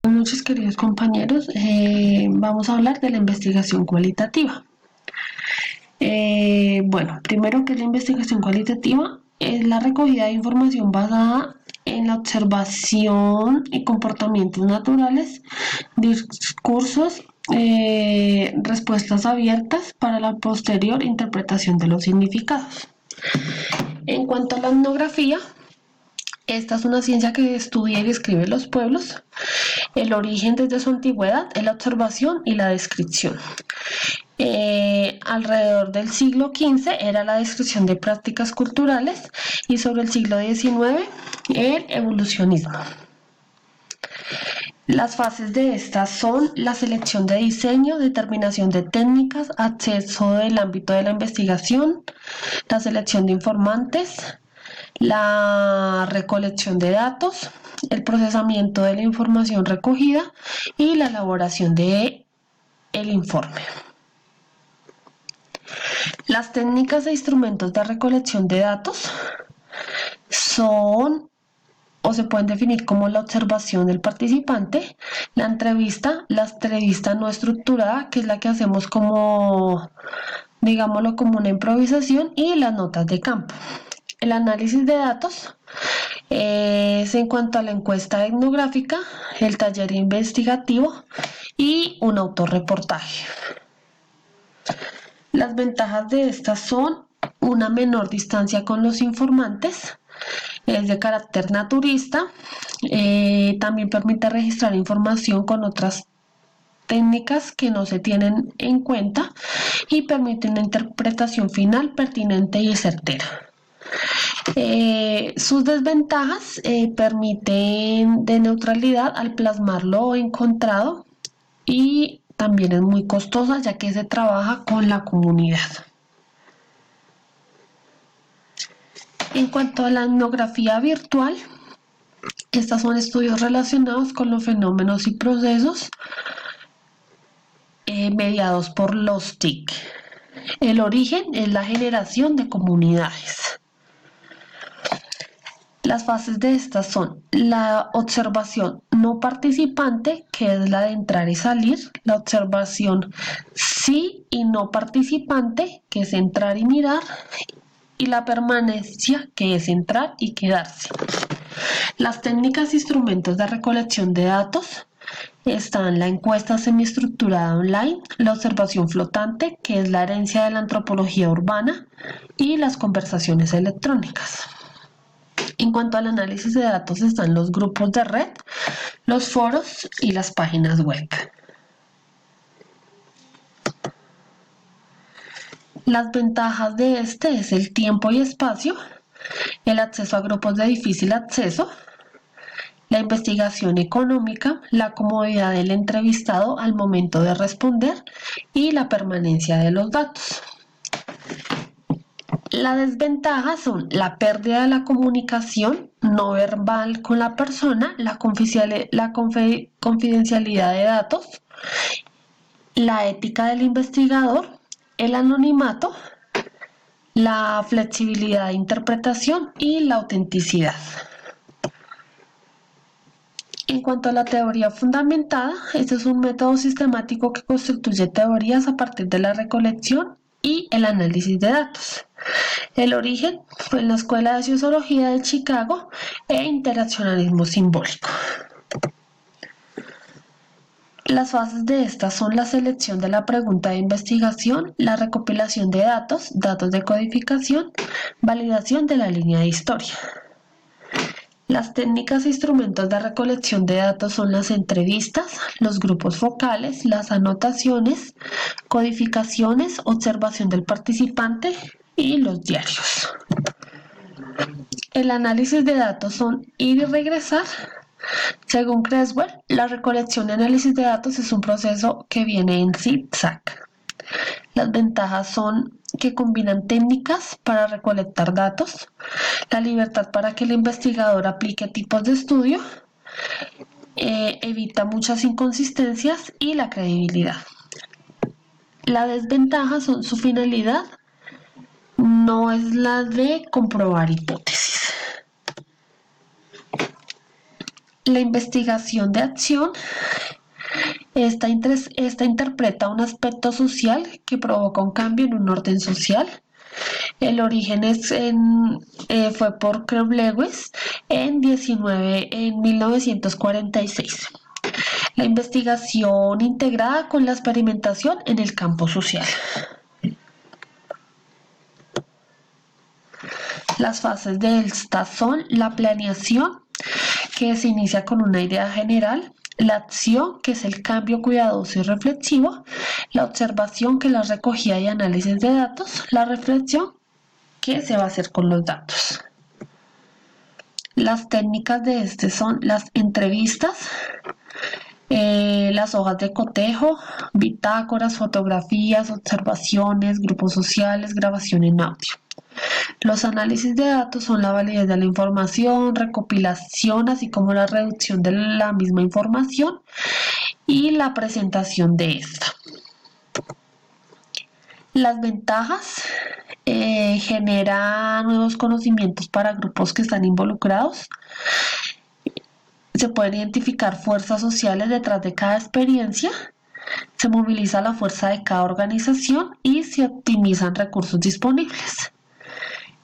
Buenas noches, queridos compañeros. Vamos a hablar de la investigación cualitativa. Primero, ¿qué es la investigación cualitativa? Es la recogida de información basada en la observación y comportamientos naturales, discursos, respuestas abiertas para la posterior interpretación de los significados. En cuanto a la etnografía, esta es una ciencia que estudia y describe los pueblos. El origen desde su antigüedad es la observación y la descripción. Alrededor del siglo XV era la descripción de prácticas culturales y sobre el siglo XIX el evolucionismo. Las fases de estas son la selección de diseño, determinación de técnicas, acceso del ámbito de la investigación, la selección de informantes, la recolección de datos, el procesamiento de la información recogida y la elaboración de el informe. Las técnicas e instrumentos de recolección de datos son o se pueden definir como la observación del participante, la entrevista no estructurada, que es la que hacemos como, digámoslo, como una improvisación, y las notas de campo. El análisis de datos es en cuanto a la encuesta etnográfica, el taller investigativo y un autorreportaje. Las ventajas de estas son una menor distancia con los informantes, es de carácter naturista, también permite registrar información con otras técnicas que no se tienen en cuenta y permite una interpretación final pertinente y certera. Sus desventajas permiten de neutralidad al plasmar lo encontrado y también es muy costosa ya que se trabaja con la comunidad. En cuanto a la etnografía virtual, estos son estudios relacionados con los fenómenos y procesos mediados por los TIC. El origen es la generación de comunidades. Las fases de estas son la observación no participante, que es la de entrar y salir, la observación sí y no participante, que es entrar y mirar, y la permanencia, que es entrar y quedarse. Las técnicas e instrumentos de recolección de datos están la encuesta semiestructurada online, la observación flotante, que es la herencia de la antropología urbana, y las conversaciones electrónicas. En cuanto al análisis de datos están los grupos de red, los foros y las páginas web. Las ventajas de este es el tiempo y espacio, el acceso a grupos de difícil acceso, la investigación económica, la comodidad del entrevistado al momento de responder y la permanencia de los datos. Las desventajas son la pérdida de la comunicación no verbal con la persona, la confidencialidad de datos, la ética del investigador, el anonimato, la flexibilidad de interpretación y la autenticidad. En cuanto a la teoría fundamentada, este es un método sistemático que constituye teorías a partir de la recolección y el análisis de datos. El origen fue en la Escuela de Sociología de Chicago e interaccionalismo simbólico. Las fases de estas son la selección de la pregunta de investigación, la recopilación de datos, datos de codificación, validación de la línea de historia. Las técnicas e instrumentos de recolección de datos son las entrevistas, los grupos focales, las anotaciones, codificaciones, observación del participante y los diarios. El análisis de datos son ir y regresar. Según Creswell, la recolección y análisis de datos es un proceso que viene en zigzag. Las ventajas son que combinan técnicas para recolectar datos, la libertad para que el investigador aplique tipos de estudio, evita muchas inconsistencias y la credibilidad. La desventaja son su finalidad, no es la de comprobar hipótesis. La investigación de acción, esta interpreta un aspecto social que provoca un cambio en un orden social. El origen fue por Craig Lewis en 1946. La investigación integrada con la experimentación en el campo social. Las fases de esta son la planeación, que se inicia con una idea general, la acción, que es el cambio cuidadoso y reflexivo, la observación, que es la recogida y análisis de datos, la reflexión, que se va a hacer con los datos. Las técnicas de este son las entrevistas, las hojas de cotejo, bitácoras, fotografías, observaciones, grupos sociales, grabación en audio. Los análisis de datos son la validez de la información, recopilación, así como la reducción de la misma información y la presentación de esta. Las ventajas: genera nuevos conocimientos para grupos que están involucrados. Se pueden identificar fuerzas sociales detrás de cada experiencia. Se moviliza la fuerza de cada organización y se optimizan recursos disponibles.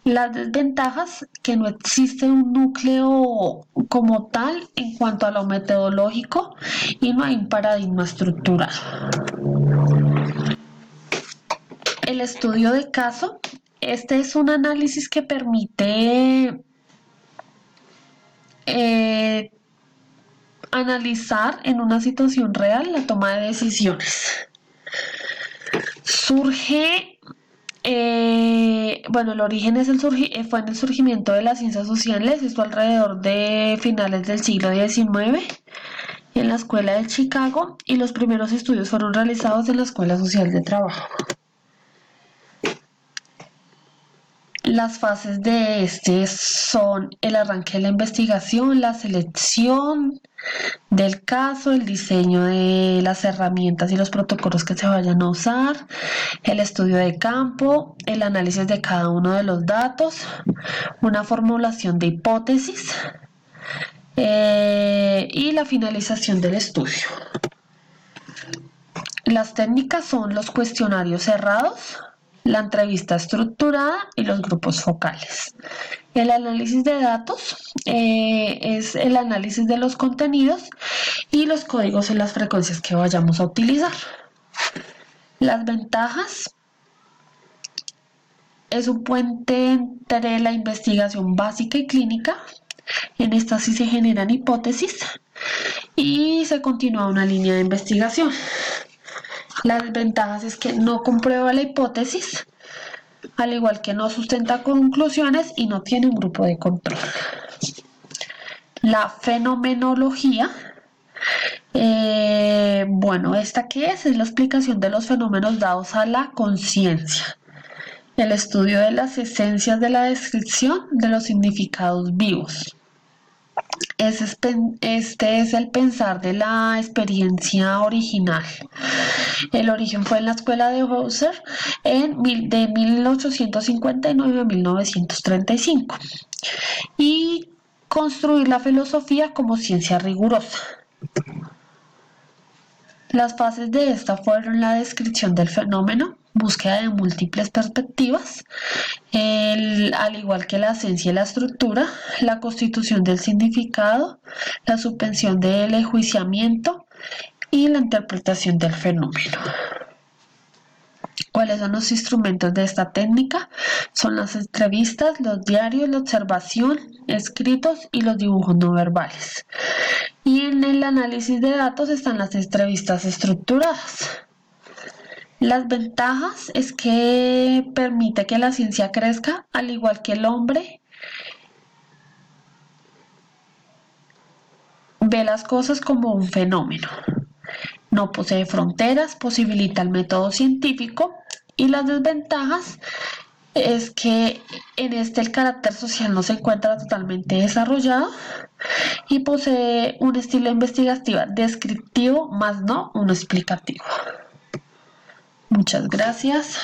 Las desventajas: que no existe un núcleo como tal en cuanto a lo metodológico y no hay un paradigma estructural. El estudio de caso. Este es un análisis que permite analizar en una situación real la toma de decisiones. El origen fue en el surgimiento de las ciencias sociales, esto alrededor de finales del siglo XIX en la Escuela de Chicago, y los primeros estudios fueron realizados en la Escuela Social de Trabajo. Las fases de este son el arranque de la investigación, la selección del caso, el diseño de las herramientas y los protocolos que se vayan a usar, el estudio de campo, el análisis de cada uno de los datos, una formulación de hipótesis y la finalización del estudio. Las técnicas son los cuestionarios cerrados, la entrevista estructurada y los grupos focales. El análisis de datos es el análisis de los contenidos y los códigos en las frecuencias que vayamos a utilizar. Las ventajas: es un puente entre la investigación básica y clínica. En esta sí se generan hipótesis y se continúa una línea de investigación. Las desventajas es que no comprueba la hipótesis, al igual que no sustenta conclusiones y no tiene un grupo de control. La fenomenología. ¿Esta qué es? Es la explicación de los fenómenos dados a la conciencia. El estudio de las esencias de la descripción de los significados vivos. Este es el pensar de la experiencia original. El origen fue en la escuela de Husserl de 1859 a 1935. Y construir la filosofía como ciencia rigurosa. Las fases de esta fueron la descripción del fenómeno, búsqueda de múltiples perspectivas, al igual que la esencia y la estructura, la constitución del significado, la suspensión del enjuiciamiento y la interpretación del fenómeno. ¿Cuáles son los instrumentos de esta técnica? Son las entrevistas, los diarios, la observación, escritos y los dibujos no verbales. Y en el análisis de datos están las entrevistas estructuradas. Las ventajas es que permite que la ciencia crezca, al igual que el hombre ve las cosas como un fenómeno. No posee fronteras, posibilita el método científico. Y las desventajas es que en el carácter social no se encuentra totalmente desarrollado y posee un estilo investigativo descriptivo, más no uno explicativo. Muchas gracias.